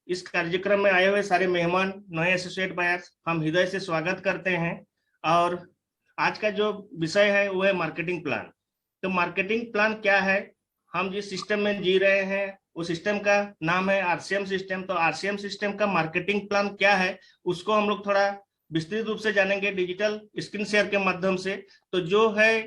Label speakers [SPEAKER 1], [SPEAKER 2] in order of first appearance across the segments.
[SPEAKER 1] इस कार्यक्रम में आए हुए सारे मेहमान, नए एसोसिएट बायर्स, हम हृदय से स्वागत करते हैं। और आज का जो विषय है वो है मार्केटिंग प्लान। तो मार्केटिंग प्लान क्या है, हम जिस सिस्टम में जी रहे हैं उस सिस्टम का नाम है आरसीएम सिस्टम। तो आरसीएम सिस्टम का मार्केटिंग प्लान क्या है उसको हम लोग थोड़ा विस्तृत रूप से जानेंगे डिजिटल स्क्रीन शेयर के माध्यम से। तो जो है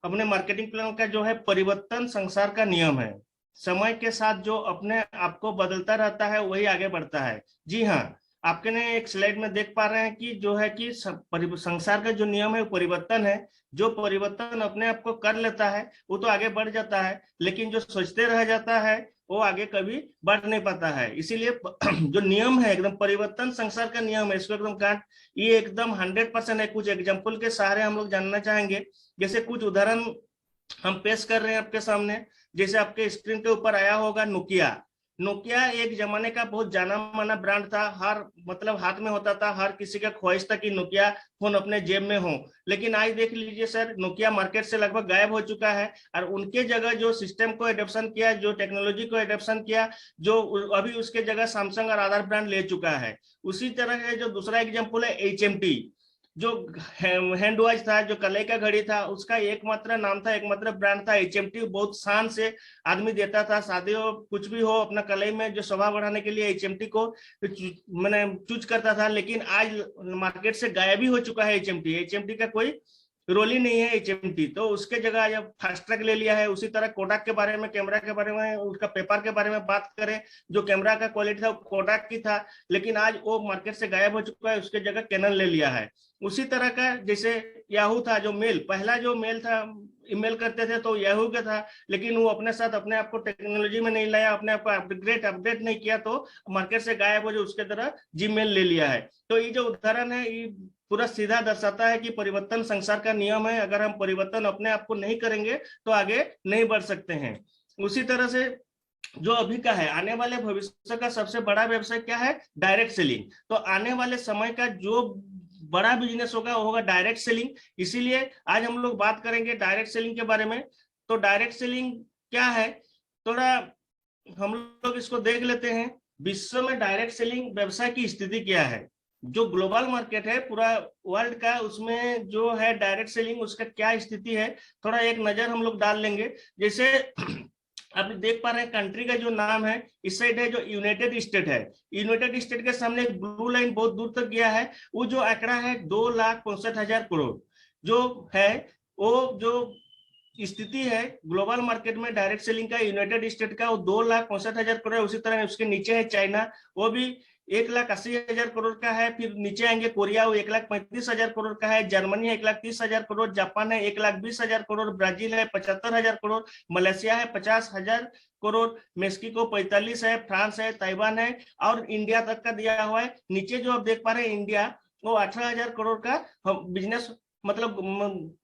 [SPEAKER 1] अपने मार्केटिंग प्लान का जो है परिवर्तन संसार का नियम है। समय के साथ जो अपने आप को बदलता रहता है वही आगे बढ़ता है। जी हाँ, आपके ने एक स्लाइड में देख पा रहे हैं कि जो है कि संसार का जो नियम है वो परिवर्तन है। जो परिवर्तन अपने आप को कर लेता है वो तो आगे बढ़ जाता है, लेकिन जो सोचते रह जाता है वो आगे कभी बढ़ नहीं पाता है। इसीलिए जो नियम है एकदम परिवर्तन संसार का नियम है, इसको एकदम काट, ये एकदम 100% है। कुछ एग्जाम्पल के सहारे हम लोग जानना चाहेंगे। जैसे कुछ उदाहरण हम पेश कर रहे हैं आपके सामने। जैसे आपके स्क्रीन के ऊपर आया होगा नोकिया। नोकिया एक जमाने का बहुत जाना माना ब्रांड था। हर मतलब हाथ में होता था, हर किसी का ख्वाहिश था कि नोकिया फोन अपने जेब में हो। लेकिन आज देख लीजिए सर, नोकिया मार्केट से लगभग गायब हो चुका है और उनके जगह जो सिस्टम को एडॉप्शन किया, जो टेक्नोलॉजी को एडॉप्शन किया, जो अभी उसके जगह सैमसंग और अदर ब्रांड ले चुका है। उसी तरह है जो दूसरा एग्जाम्पल है HMT। जो हैंड वॉच था, जो कलाई का घड़ी था, उसका एकमात्र नाम था, एकमात्र ब्रांड था HMT। बहुत शान से आदमी देता था, शादी हो कुछ भी हो, अपना कलाई में जो शोभा बढ़ाने के लिए HMT को मैंने चूज करता था। लेकिन आज मार्केट से गायब ही हो चुका है HMT का कोई रोल ही नहीं है HMT। तो उसके जगह जब फास्ट ट्रैक ले लिया है। उसी तरह कोडाक के बारे में, कैमरा के बारे में, उसका पेपर के बारे में बात करें, जो कैमरा का क्वालिटी था वो कोडाक की था, लेकिन आज वो मार्केट से गायब हो चुका है, उसके जगह कैनन ले लिया है। उसी तरह का जैसे याहू था, जो मेल, पहला जो मेल था, ईमेल करते थे तो याहू का था, लेकिन वो अपने साथ अपने आप को टेक्नोलॉजी में नहीं लाया, अपने आप को अपडेट नहीं किया, तो मार्केट से गायब हो, जो उसके तरह जीमेल ले लिया है। तो ये जो उदाहरण है ये पूरा सीधा दर्शाता है कि परिवर्तन संसार का नियम है। अगर हम परिवर्तन अपने आप को नहीं करेंगे तो आगे नहीं बढ़ सकते हैं। उसी तरह से जो अभी का है, आने वाले भविष्य का सबसे बड़ा व्यवसाय क्या है? Direct selling. तो आने वाले समय का जो बड़ा बिजनेस होगा वो होगा डायरेक्ट सेलिंग। इसीलिए आज हम लोग बात करेंगे डायरेक्ट सेलिंग के बारे में। तो डायरेक्ट सेलिंग क्या है, थोड़ा हम लोग इसको देख लेते हैं। विश्व में डायरेक्ट सेलिंग व्यवसाय की स्थिति क्या है? जो ग्लोबल मार्केट है पूरा वर्ल्ड का, उसमें जो है डायरेक्ट सेलिंग उसका क्या स्थिति है, थोड़ा एक नजर हम लोग डाल लेंगे। जैसे आप देख पा रहे हैं कंट्री का जो नाम है, इस साइड है जो यूनाइटेड स्टेट है। यूनाइटेड स्टेट के सामने एक ब्लू लाइन बहुत दूर तक गया है, वो जो आंकड़ा है 2,65,000 करोड़ जो है, वो जो स्थिति है ग्लोबल मार्केट में डायरेक्ट सेलिंग का यूनाइटेड स्टेट का, वो 2,65,000 करोड़ है। उसी तरह उसके नीचे है चाइना, वो भी 1,80,000 करोड़ का है। फिर नीचे आएंगे कोरिया, वो 1,35,000 करोड़ का है। जर्मनी है 1,30,000 करोड़। जापान है 1,20,000 करोड़। ब्राजील है 75,000 करोड़। मलेशिया है 50,000 करोड़। मेक्सिको 45 है। फ्रांस है, ताइवान है, और इंडिया तक का दिया हुआ है। नीचे जो आप देख पा रहे हैं इंडिया, वो 18,000 करोड़ का बिजनेस मतलब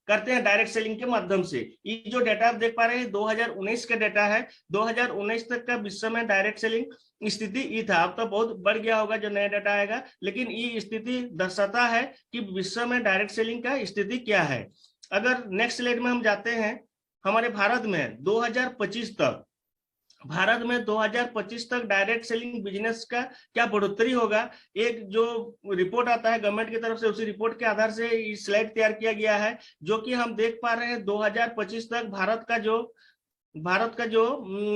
[SPEAKER 1] करते हैं डायरेक्ट सेलिंग के माध्यम से। ये जो डेटा आप देख पा रहे हैं 2019 का डेटा है। 2019 तक का विश्व में डायरेक्ट सेलिंग स्थिति ये था। अब तो बहुत बढ़ गया होगा जो नया डेटा आएगा, लेकिन ये स्थिति दर्शाता है कि विश्व में डायरेक्ट सेलिंग का स्थिति क्या है। अगर नेक्स्ट स्लाइड में हम जाते हैं, हमारे भारत में 2025 तक, भारत में 2025 तक डायरेक्ट सेलिंग बिजनेस का क्या बढ़ोतरी होगा, एक जो रिपोर्ट आता है गवर्नमेंट की तरफ से, उसी रिपोर्ट के आधार से स्लाइड तैयार किया गया है। जो कि हम देख पा रहे हैं 2025 तक भारत का जो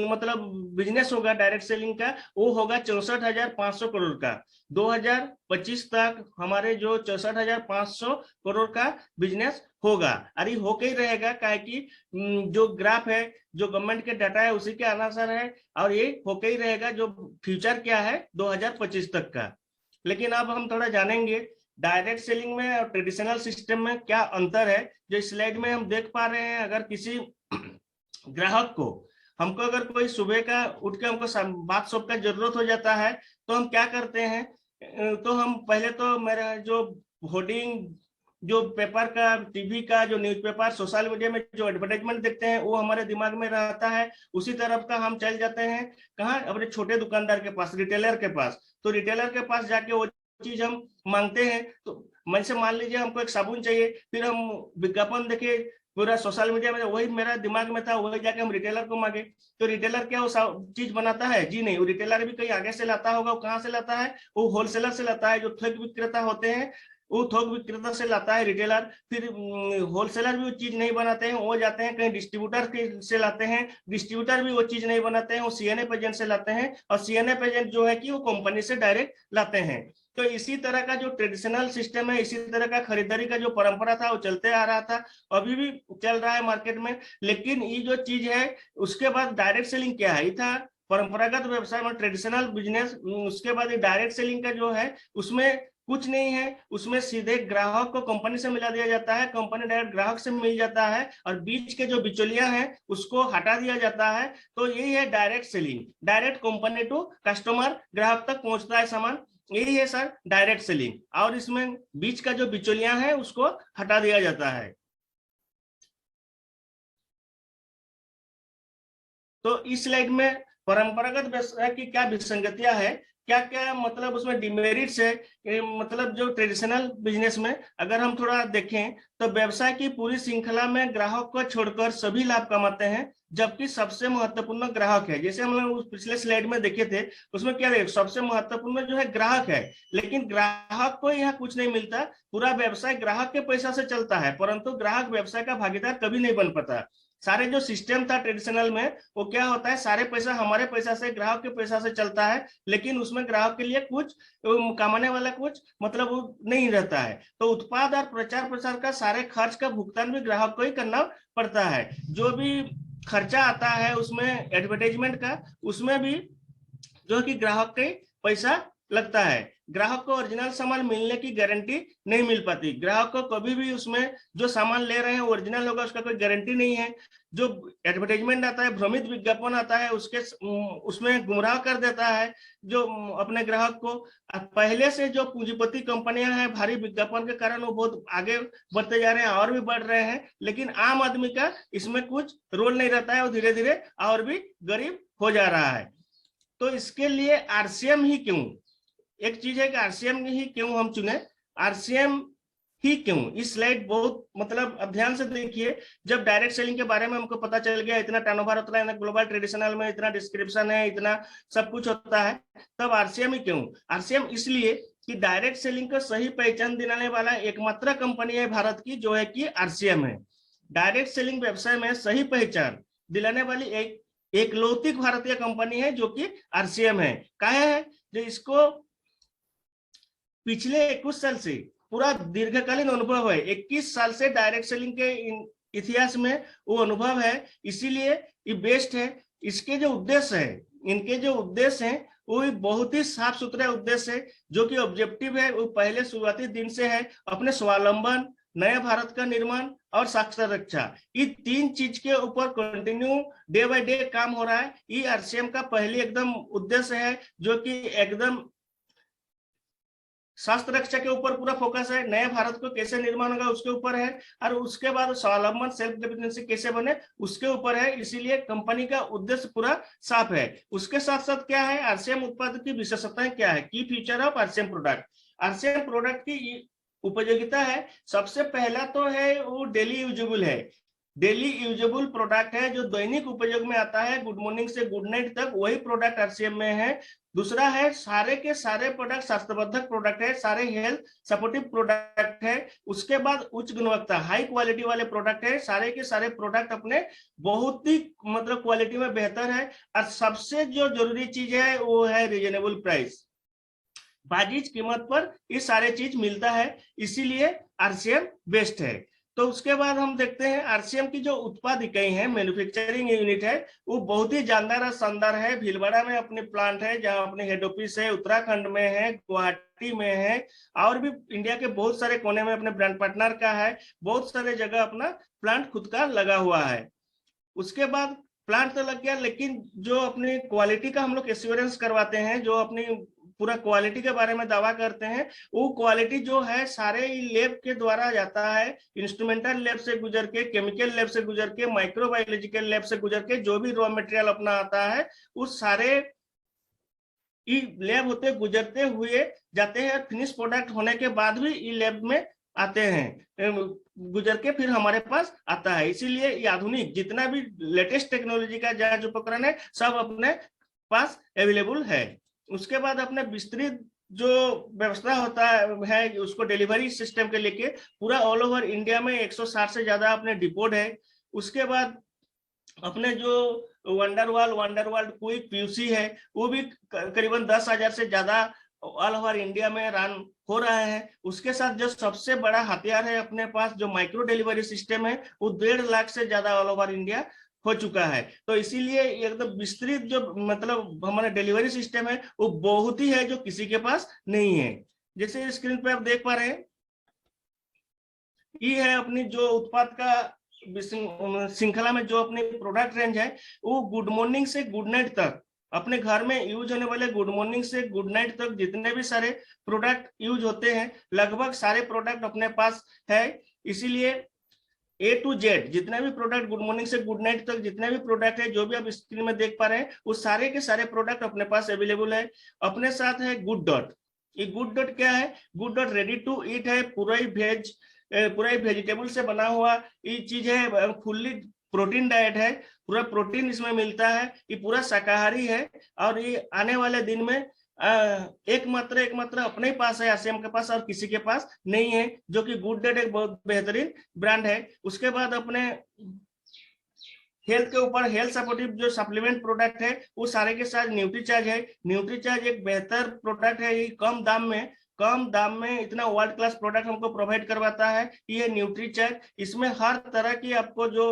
[SPEAKER 1] मतलब बिजनेस होगा डायरेक्ट सेलिंग का, वो होगा 64,500 करोड़ का। 2025 तक हमारे जो 64,500 करोड़ का बिजनेस होगा। अरे होके ही रहेगा, काहे कि जो ग्राफ है, जो गवर्नमेंट के डाटा है उसी के अनुसार है, और ये होके ही रहेगा। जो फ्यूचर क्या है 2025 तक का। लेकिन अब हम थोड़ा जानेंगे डायरेक्ट सेलिंग में और ट्रेडिशनल सिस्टम में क्या अंतर है। जो स्लाइड में हम देख पा रहे हैं, अगर किसी ग्राहक को, हमको अगर कोई सुबह का उठ के हमको बात शॉप का जरूरत हो जाता है, तो हम क्या करते हैं, तो हम पहले तो मेरा जो होर्डिंग, जो पेपर का, टीवी का, जो न्यूज़पेपर, सोशल मीडिया में जो एडवर्टाइजमेंट देखते हैं वो हमारे दिमाग में रहता है। उसी तरफ का हम चल जाते हैं कहाँ, अपने छोटे दुकानदार के पास, रिटेलर के पास। तो रिटेलर के पास जाके वो चीज हम मांगते हैं। तो मन से मान लीजिए हमको एक साबुन चाहिए, फिर हम विज्ञापन देखे पूरा सोशल मीडिया में वही मेरा दिमाग में था, वही जाके हम रिटेलर को मांगे। तो रिटेलर क्या वो चीज बनाता है? जी नहीं, वो रिटेलर भी कहीं आगे से लाता होगा। वो कहाँ से लाता है? वो होलसेलर से लाता है, जो थोक विक्रेता होते हैं वो थोक विक्रेता से लाता है रिटेलर। फिर होलसेलर भी वो चीज नहीं बनाते हैं, वो जाते हैं कहीं डिस्ट्रीब्यूटर से लाते हैं, डिस्ट्रीब्यूटर भी वो चीज नहीं बनाते हैं, वो सीएनएफ एजेंट से लाते हैं, और सीएनएफ एजेंट जो है कि वो कंपनी से डायरेक्ट लाते हैं। तो इसी तरह का जो ट्रेडिशनल सिस्टम है, इसी तरह का खरीदारी का जो परंपरा था वो चलते आ रहा था, अभी भी चल रहा है मार्केट में। लेकिन ये जो चीज है उसके बाद डायरेक्ट सेलिंग क्या है, था परंपरागत व्यवसाय में ट्रेडिशनल बिजनेस, उसके बाद डायरेक्ट सेलिंग का जो है उसमें कुछ नहीं है। उसमें सीधे ग्राहक को कंपनी से मिला दिया जाता है, कंपनी डायरेक्ट ग्राहक से मिल जाता है, और बीच के जो बिचौलिया हैं उसको हटा दिया जाता है। तो यही है direct selling, direct company to customer, ग्राहक तक पहुंचता है सामान, यही है सर डायरेक्ट सेलिंग। और इसमें बीच का जो बिचौलिया है उसको हटा दिया जाता है। तो इस स्लाइड में परंपरागत व्यवसाय की क्या विसंगतियां है, क्या क्या मतलब उसमें डिमेरिट्स है, मतलब जो ट्रेडिशनल बिजनेस में अगर हम थोड़ा देखें तो व्यवसाय की पूरी श्रृंखला में ग्राहक को छोड़कर सभी लाभ कमाते हैं, जबकि सबसे महत्वपूर्ण ग्राहक है। जैसे हम लोग पिछले स्लाइड में देखे थे, उसमें क्या देखे, सबसे महत्वपूर्ण जो है ग्राहक है, लेकिन ग्राहक को यहाँ कुछ नहीं मिलता। पूरा व्यवसाय ग्राहक के पैसा से चलता है, परंतु ग्राहक व्यवसाय का भागीदार कभी नहीं बन पाता। सारे जो सिस्टम था ट्रेडिशनल में वो क्या होता है, सारे पैसा हमारे पैसा से, ग्राहक के पैसा से चलता है, लेकिन उसमें ग्राहक के लिए कुछ कमाने वाला कुछ मतलब वो नहीं रहता है। तो उत्पाद और प्रचार प्रसार का सारे खर्च का भुगतान भी ग्राहक को ही करना पड़ता है। जो भी खर्चा आता है उसमें एडवर्टाइजमेंट का, उसमें भी जो कि ग्राहक के पैसा लगता है। ग्राहक को ओरिजिनल सामान मिलने की गारंटी नहीं मिल पाती, ग्राहक को कभी भी उसमें जो सामान ले रहे हैं ओरिजिनल होगा उसका कोई गारंटी नहीं है। जो एडवर्टाइजमेंट आता है, भ्रमित विज्ञापन आता है, उसमें गुमराह कर देता है जो अपने ग्राहक को। पहले से जो पूंजीपति कंपनियां हैं भारी विज्ञापन के कारण वो बहुत आगे बढ़ते जा रहे हैं और भी बढ़ रहे हैं, लेकिन आम आदमी का इसमें कुछ रोल नहीं रहता है, वो धीरे धीरे और भी गरीब हो जा रहा है। तो इसके लिए आरसीएम ही क्यों, एक चीज है कि आरसीएम ही क्यों हम चुने, आरसीएम ही क्यों। इस स्लाइड बहुत मतलब अब ध्यान से देखिए, जब डायरेक्ट सेलिंग के बारे में हमको पता चल गया, इतना टर्नओवर होता है ग्लोबल ट्रेडिशनल में, इतना डिस्क्रिप्शन है, इतना सब कुछ होता है, तब आरसीएम ही क्यों। आरसीएम इसलिए कि डायरेक्ट सेलिंग को सही पहचान दिलाने वाला एकमात्र कंपनी है भारत की जो है कि आरसीएम है। डायरेक्ट सेलिंग व्यवसाय में सही पहचान दिलाने वाली एक लौकिक भारतीय कंपनी है जो कि आरसीएम है। काहे है, जो इसको पिछले 21 साल से पूरा दीर्घकालीन अनुभव है, 21 साल से डायरेक्ट सेलिंग के इतिहास में वो अनुभव है, इसीलिए ये बेस्ट है। इसके जो उद्देश्य है, इनके जो उद्देश्य हैं वो बहुत ही साफ सुथरे उद्देश्य है, जो कि ऑब्जेक्टिव है वो पहले शुरुआती दिन से है, अपने स्वावलंबन, नए भारत का निर्माण और साक्षर रक्षा, ये तीन चीज के ऊपर कंटिन्यू डे बाय डे काम हो रहा है। ये आरसीएम का पहली एकदम उद्देश्य है, जो कि एकदम स्वास्थ्य रक्षा के ऊपर पूरा फोकस है, नए भारत को कैसे निर्माण होगा उसके ऊपर है, और उसके बाद स्वावलंबन सेल्फ डिपेंडेंसी कैसे बने उसके ऊपर है। इसीलिए कंपनी का उद्देश्य पूरा साफ है। उसके साथ साथ क्या है, आरसीएम उत्पाद की विशेषताएं क्या है, की feature of RCM product. RCM product की उपयोगिता है, सबसे पहला तो है वो डेली यूजेबल है, डेली यूजेबल प्रोडक्ट है जो दैनिक उपयोग में आता है, गुड मॉर्निंग से गुड नाइट तक वही प्रोडक्ट आरसीएम में है। दूसरा है सारे के सारे प्रोडक्ट स्वास्थ्यवर्धक प्रोडक्ट है, सारे हेल्थ सपोर्टिव प्रोडक्ट है। उसके बाद उच्च गुणवत्ता हाई क्वालिटी वाले प्रोडक्ट है, सारे के सारे प्रोडक्ट अपने बहुत ही मतलब क्वालिटी में बेहतर है। और सबसे जो जरूरी चीज है वो है रीजनेबल प्राइस, वाजिब कीमत पर ये सारे चीज मिलता है, इसीलिए आरसीएम बेस्ट है। तो उसके बाद हम देखते हैं आरसीएम की जो उत्पाद इकाई है, मैन्युफैक्चरिंग यूनिट है, वो बहुत ही जानदार और शानदार है। भीलवाड़ा में अपने प्लांट है, जहां अपने हेड ऑफिस है, उत्तराखंड में है, गुवाहाटी में है, और भी इंडिया के बहुत सारे कोने में अपने ब्रांड पार्टनर का है, बहुत सारे जगह अपना प्लांट खुद का लगा हुआ है। उसके बाद प्लांट तो लग गया, लेकिन जो अपनी क्वालिटी का हम लोग एश्योरेंस करवाते हैं, जो अपनी पूरा क्वालिटी के बारे में दावा करते हैं, वो क्वालिटी जो है सारे लैब के द्वारा जाता है, इंस्ट्रूमेंटल लैब से गुजर के, केमिकल लैब से गुजर के, माइक्रोबायोलॉजिकल लैब से गुजर के, जो भी रॉ मटेरियल अपना आता है उस सारे लैब होते गुजरते हुए जाते हैं, फिनिश प्रोडक्ट होने के बाद भी ई लैब में आते हैं, गुजर के फिर हमारे पास आता है। इसीलिए ये आधुनिक जितना भी लेटेस्ट टेक्नोलॉजी का जांच उपकरण है सब अपने पास अवेलेबल है। उसके बाद अपने विस्तृत जो व्यवस्था होता है उसको डिलीवरी सिस्टम के लेके पूरा ऑल ओवर इंडिया में 160 से ज्यादा अपने डिपोट है। उसके बाद अपने जो वंडरवाल क्विक पीयूसी है वो भी करीबन 10,000 से ज्यादा ऑल ओवर इंडिया में रन हो रहा है। उसके साथ जो सबसे बड़ा हथियार है अपने पास जो माइक्रो डिलीवरी सिस्टम है वो 1.5 लाख से ज्यादा ऑल ओवर इंडिया हो चुका है। तो इसीलिए एकदम विस्तृत जो मतलब हमारा डिलीवरी सिस्टम है वो बहुत ही है जो किसी के पास नहीं है। जैसे स्क्रीन पे आप देख पा रहे हैं ये है अपनी जो उत्पाद का श्रृंखला में जो अपनी प्रोडक्ट रेंज है वो गुड मॉर्निंग से गुड नाइट तक अपने घर में यूज होने वाले गुड मॉर्निंग से गुड नाइट तक जितने भी सारे प्रोडक्ट यूज होते हैं लगभग सारे प्रोडक्ट अपने पास है। इसीलिए A to Z जितने भी प्रोडक्ट गुड मॉर्निंग से गुड नाइट तक जितने भी प्रोडक्ट है जो भी आप स्क्रीन में देख पा रहे हैं वो सारे के सारे प्रोडक्ट अपने पास अवेलेबल है। अपने साथ है गुड डॉट। ये गुड डॉट क्या है? Good Dot ready to eat है, पूरा ही वेजिटेबल से बना हुआ ये चीज है, फुल्ली प्रोटीन डाइट है, पूरा प्रोटीन इसमें मिलता है, ये पूरा शाकाहारी है और ये आने वाले दिन में एकमात्र अपने ही पास है, आरसीएम के पास और किसी के पास नहीं है, जो कि गुड डॉट एक बहुत बेहतरीन ब्रांड है। उसके बाद अपने हेल्थ के ऊपर हेल्थ सपोर्टिव जो सप्लीमेंट प्रोडक्ट है वो सारे के साथ न्यूट्रीचार्ज है। न्यूट्रीचार्ज एक बेहतर प्रोडक्ट है, ये कम दाम में इतना वर्ल्ड क्लास प्रोडक्ट हमको प्रोवाइड करवाता है। ये न्यूट्रीचार्ज इसमें हर तरह की आपको जो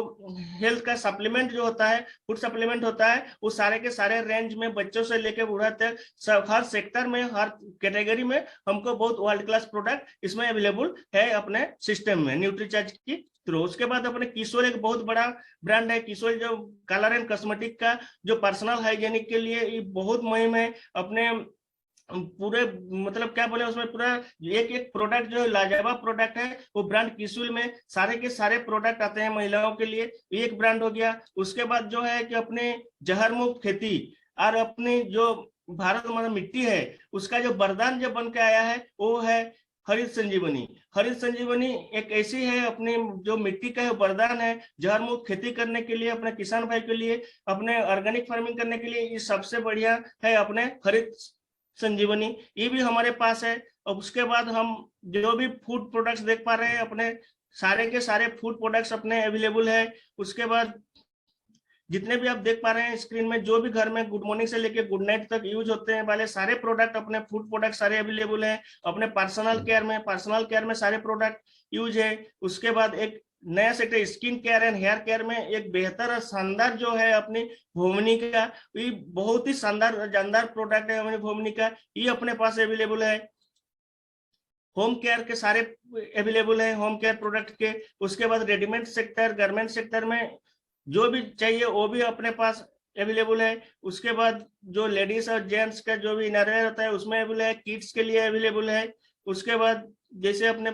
[SPEAKER 1] हेल्थ का सप्लीमेंट जो होता है फूड सप्लीमेंट होता है वो सारे के सारे रेंज में बच्चों से लेकर बूढ़ा तक हर सेक्टर में हर कैटेगरी में हमको बहुत वर्ल्ड क्लास प्रोडक्ट इसमें अवेलेबल है अपने सिस्टम में न्यूट्रीचार्ज की थ्रू। उसके बाद अपने किशोर एक बहुत बड़ा ब्रांड है। किशोर जो कलर एंड कॉस्मेटिक का जो पर्सनल हाइजीनिक के लिए ये बहुत मुहिम है। अपने पूरे मतलब क्या बोले उसमें पूरा एक प्रोडक्ट जो लाजवाब प्रोडक्ट है वो ब्रांड किशोर में सारे के सारे प्रोडक्ट आते हैं महिलाओं के लिए, एक ब्रांड हो गया। उसके बाद जो है कि अपने जहर मुक्त खेती और अपनी जो भारत हमारा मिट्टी है उसका जो वरदान जो बन के आया है वो है हरित संजीवनी। हरित संजीवनी एक ऐसी है अपनी जो मिट्टी का वरदान है जहर मुक्त खेती करने के लिए, अपने किसान भाई के लिए, अपने ऑर्गेनिक फार्मिंग करने के लिए ये सबसे बढ़िया है अपने हरित संजीवनी, ये भी हमारे पास है। और उसके बाद हम जो भी फूड प्रोडक्ट्स देख पा रहे हैं अपने सारे के सारे फूड प्रोडक्ट्स अपने अवेलेबल है। उसके बाद जितने भी आप देख पा रहे हैं स्क्रीन में जो भी घर में गुड मॉर्निंग से लेके गुड नाइट तक यूज होते हैं वाले सारे प्रोडक्ट अपने फूड प्रोडक्ट सारे अवेलेबल है। अपने पर्सनल केयर में सारे प्रोडक्ट यूज है। उसके बाद एक नया sector skin care and hair care में एक बेहतर और शानदार जो है अपनी भूमनी का, ये बहुत ही शानदार प्रोडक्ट है अपनी भूमनी का, ये अपने पास अवेलेबल है। होम केयर के सारे अवेलेबल है होम केयर प्रोडक्ट के। उसके बाद रेडीमेड सेक्टर गारमेंट सेक्टर में जो भी चाहिए वो भी अपने पास अवेलेबल है। उसके बाद जो लेडीज और जेंट्स का जो भी इनरवेयर होता है उसमें अवेलेबल है, किड्स के लिए अवेलेबल है। उसके बाद जैसे अपने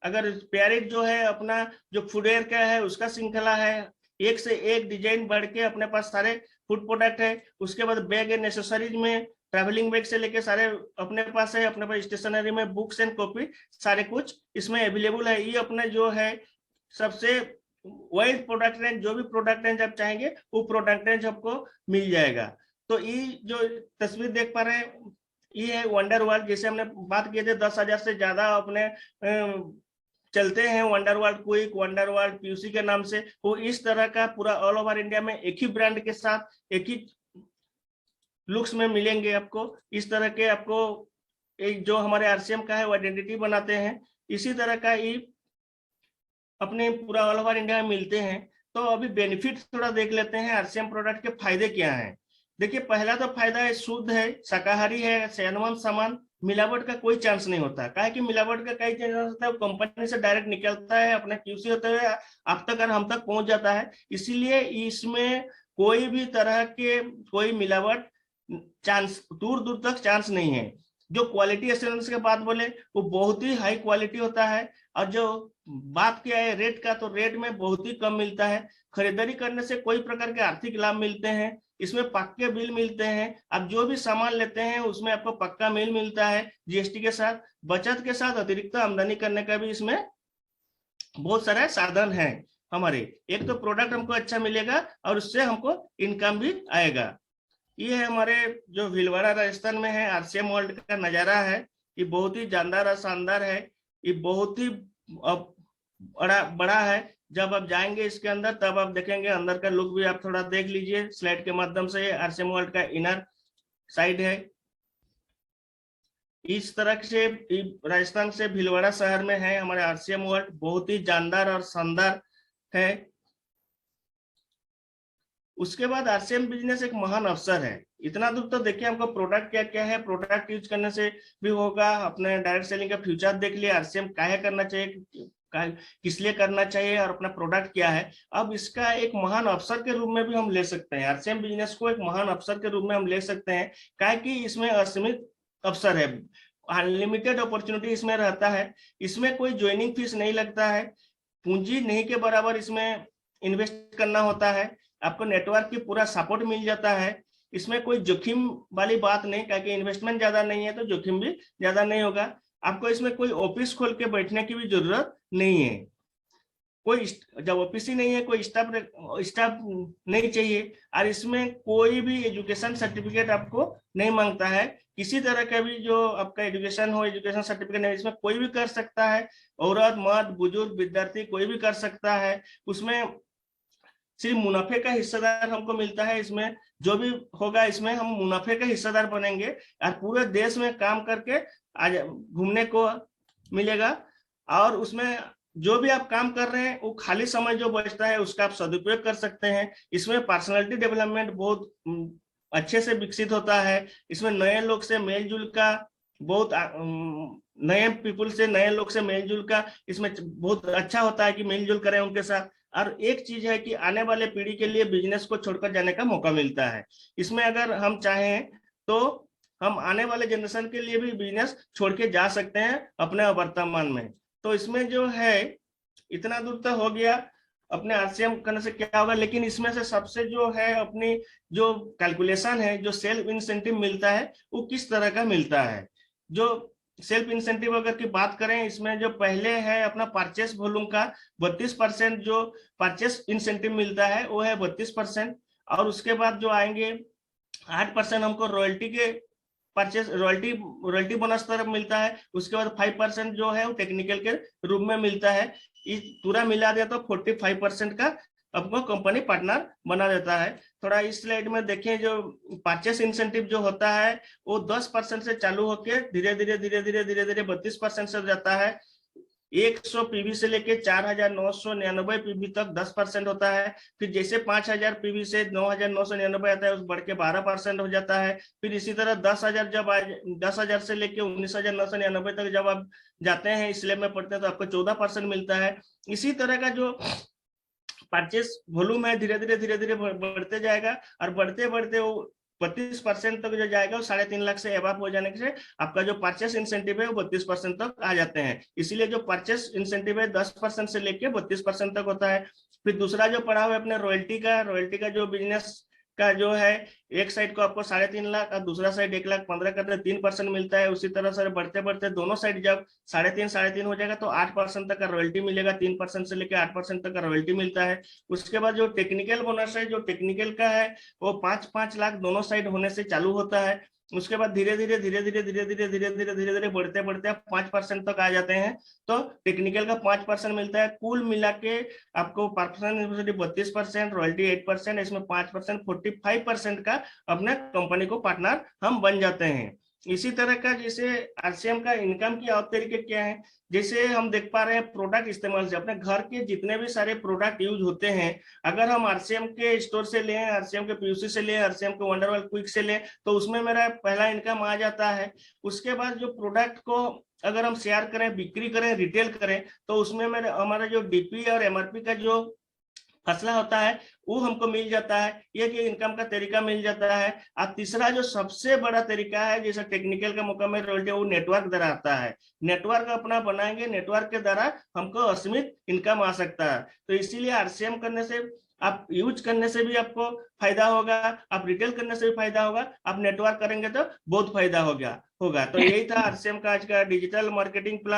[SPEAKER 1] अगर पैरेट जो है अपना जो फुटवेयर का है उसका श्रृंखला है, एक से एक डिजाइन बढ़ के अपने पास सारे फूड प्रोडक्ट है। उसके बाद बैग एंड एक्सेसरीज में ट्रैवलिंग बैग से लेके सारे अपने पास है। अपने पास स्टेशनरी में बुक्स एंड कॉपी सारे कुछ इसमें अवेलेबल है। ये अपने जो है सबसे वाइड प्रोडक्ट रेंज, जो भी प्रोडक्ट रेंज आप चाहेंगे वो प्रोडक्ट रेंज आपको मिल जाएगा। तो ये जो तस्वीर देख पा रहे हैं ये है वंडरवाल, जैसे हमने बात किए थे 10,000 से ज्यादा अपने चलते हैं वंडरवाल क्विक, वंडरवाल पीयूसी के नाम से। वो इस तरह का पूरा ऑल ओवर इंडिया में एक ही ब्रांड के साथ एक ही लुक्स में मिलेंगे आपको। इस तरह के आपको एक जो हमारे आरसीएम का है वो आइडेंटिटी बनाते हैं, इसी तरह का ये अपने पूरा ऑल ओवर इंडिया में मिलते हैं। तो अभी बेनिफिट थोड़ा देख लेते हैं आरसीएम प्रोडक्ट के फायदे क्या हैं। देखिए पहला तो फायदा है शुद्ध है, शाकाहारी है, सेहतमंद सामान, मिलावट का कोई चांस नहीं होता। काहे कि मिलावट का कई चांस होता है कंपनी से डायरेक्ट निकलता है अपने क्यूसी होते हुए आप तक और हम तक पहुंच जाता है, इसीलिए इसमें कोई भी तरह के कोई मिलावट चांस दूर तक चांस नहीं है। जो क्वालिटी एश्योरेंस के बात बोले वो बहुत ही हाई क्वालिटी होता है और जो बात किया है रेट का, तो रेट में बहुत ही कम मिलता है। खरीदारी करने से कोई प्रकार के आर्थिक लाभ मिलते हैं, इसमें पक्के बिल मिलते हैं। आप जो भी सामान लेते हैं उसमें आपको पक्का बिल मिलता है जीएसटी के साथ। बचत के साथ अतिरिक्त आमदनी करने का भी इसमें बहुत सारे साधन हैं हमारे। एक तो प्रोडक्ट हमको अच्छा मिलेगा और उससे हमको इनकम भी आएगा। ये है हमारे जो भीलवाड़ा राजस्थान में है आरसीएम वर्ल्ड का नजारा है। ये बहुत ही जानदार और शानदार है। ये बहुत ही बड़ा बड़ा है। जब आप जाएंगे इसके अंदर तब आप देखेंगे अंदर का लुक भी आप थोड़ा देख लीजिए स्लाइड के माध्यम से। आरसीएम वर्ल्ड का इनर साइड है। इस तरह से राजस्थान से भीलवाड़ा शहर में है हमारे आरसीएम वर्ल्ड, बहुत ही जानदार और शानदार है। उसके बाद आरसीएम बिजनेस एक महान अवसर है। इतना दूर तो देखिए हमको प्रोडक्ट क्या क्या है, प्रोडक्ट यूज करने से भी होगा। अपने डायरेक्ट सेलिंग का फ्यूचर देख लिया, आरसीएम काहे करना चाहिए, किस लिए करना चाहिए और अपना प्रोडक्ट क्या है। अब इसका एक महान अवसर के रूप में भी हम ले सकते हैं, आरसीएम बिजनेस को एक महान अवसर के रूप में हम ले सकते हैं। काहे कि इसमें असीमित अवसर है, अनलिमिटेड अपॉर्चुनिटी इसमें रहता है। इसमें कोई ज्वाइनिंग फीस नहीं लगता है, पूंजी नहीं के बराबर इसमें इन्वेस्ट करना होता है। आपको नेटवर्क की पूरा सपोर्ट मिल जाता है। इसमें कोई जोखिम वाली बात नहीं, क्योंकि इन्वेस्टमेंट ज्यादा नहीं है तो जोखिम भी ज्यादा नहीं होगा। आपको इसमें कोई ऑफिस खोल के बैठने की भी जरूरत नहीं है। कोई जब ऑफिस ही नहीं है, कोई स्टाफ नहीं चाहिए। और इसमें कोई भी एजुकेशन सर्टिफिकेट आपको नहीं मांगता है। किसी तरह का भी जो आपका एजुकेशन हो, एजुकेशन सर्टिफिकेट नहीं, इसमें कोई भी कर सकता है। औरत मर्द बुजुर्ग विद्यार्थी कोई भी कर सकता है। उसमें सिर्फ मुनाफे का हिस्सेदार हमको मिलता है। इसमें जो भी होगा इसमें हम मुनाफे का हिस्सेदार बनेंगे और पूरे देश में काम करके आज घूमने को मिलेगा। और उसमें जो भी आप काम कर रहे हैं वो खाली समय जो बचता है उसका आप सदुपयोग कर सकते हैं। इसमें पर्सनालिटी डेवलपमेंट बहुत अच्छे से विकसित होता है। इसमें नए लोग से मेल जुल का बहुत नए पीपल से, नए लोग से मेल जुल का इसमें बहुत अच्छा होता है कि मेल जुल करें उनके साथ। और एक चीज है कि आने वाले पीढ़ी के लिए बिजनेस को छोड़कर जाने का मौका मिलता है। इसमें अगर हम चाहें तो हम आने वाले जनरेशन के लिए भी बिजनेस छोड़ के जा सकते हैं अपने वर्तमान में। तो इसमें जो है इतना दूर तो हो गया अपने आरसीएम करने से क्या होगा, लेकिन इसमें से सबसे जो है अपनी जो कैलकुलेशन है, जो सेल्फ इंसेंटिव मिलता है वो किस तरह का मिलता है। जो सेल्फ इंसेंटिव अगर की बात करें, इसमें जो पहले है अपना परचेस वॉल्यूम का 32% जो परचेस इंसेंटिव मिलता है वो है 32%। और उसके बाद जो आएंगे 8% हमको रॉयल्टी के परचेस रॉयल्टी रॉयल्टी बोनस तरफ मिलता है। उसके बाद 5% जो है वो टेक्निकल के रूप में मिलता है। इस पूरा मिला दिया तो 45% का आपको कंपनी पार्टनर बना देता है। थोड़ा इस स्लाइड में देखें, जो परचेस इंसेंटिव जो होता है वो 10% से चालू होकर धीरे धीरे धीरे धीरे धीरे धीरे 32% से जाता है। 100 पीवी से लेके 4,999 पीवी तक 10% होता है। फिर जैसे 5,000 पीवी से 9,999 आता है उस बढ़ के 12% हो जाता है। फिर इसी तरह 10,000 जब 10,000 से लेके 19,999 तक जब आप जाते हैं स्लैब में पढ़ते हैं तो आपको 14% मिलता है। इसी तरह का जो परचेस वॉल्यूम है धीरे धीरे बढ़ते जाएगा और बढ़ते बढ़ते वो 32% तक जो जाएगा वो 3.5 लाख से एबव हो जाने से आपका जो परचेस इंसेंटिव है वो 32% तक आ जाते हैं। इसीलिए जो परचेस इंसेंटिव है 10% से लेके 32% तक होता है। फिर दूसरा जो पड़ा हुआ है अपने रॉयल्टी का जो बिजनेस का जो है, एक साइड को आपको 3.5 लाख और दूसरा साइड 1,15,000 करते 3% मिलता है। उसी तरह से बढ़ते बढ़ते दोनों साइड जब 3.5 हो जाएगा तो 8% तक का रॉयल्टी मिलेगा। 3% से लेकर 8% तक का रॉयल्टी मिलता है। उसके बाद जो टेक्निकल बोनस है, जो टेक्निकल का है वो 5-5 लाख दोनों साइड होने से चालू होता है। उसके बाद धीरे धीरे बढ़ते बढ़ते आप 5% तक आ जाते हैं। तो टेक्निकल का 5% मिलता है। कुल मिला के आपको परसेंट 32%, रॉयल्टी 8%, इसमें 5% 45% का अपने कंपनी को पार्टनर हम बन जाते हैं। इसी तरह का जैसे आरसीएम का इनकम की और तरीके क्या है, जैसे हम देख पा रहे हैं प्रोडक्ट इस्तेमाल से अपने घर के जितने भी सारे प्रोडक्ट यूज होते हैं, अगर हम आरसीएम के स्टोर से लें, आरसीएम के पीयूसी से लें, आरसीएम के वंडरवर्ल्ड क्विक से लें तो उसमें मेरा पहला इनकम आ जाता है। उसके बाद जो प्रोडक्ट को अगर हम शेयर करें, बिक्री करें, रिटेल करें तो उसमें मेरे हमारा जो डीपी और एमआरपी का जो हौसला होता है वो हमको मिल जाता है, ये कि इनकम का तरीका मिल जाता है। और तीसरा जो सबसे बड़ा तरीका है, जैसे टेक्निकल का मौका में रोल, वो नेटवर्क द्वारा आता है। नेटवर्क अपना बनाएंगे, नेटवर्क के द्वारा हमको असीमित इनकम आ सकता है। तो इसीलिए आरसीएम करने से, आप यूज करने से भी आपको फायदा होगा, आप रिटेल करने से भी फायदा होगा, आप नेटवर्क करेंगे तो बहुत फायदा हो गया होगा। तो यही था आरसीएम का आज का डिजिटल मार्केटिंग प्लान।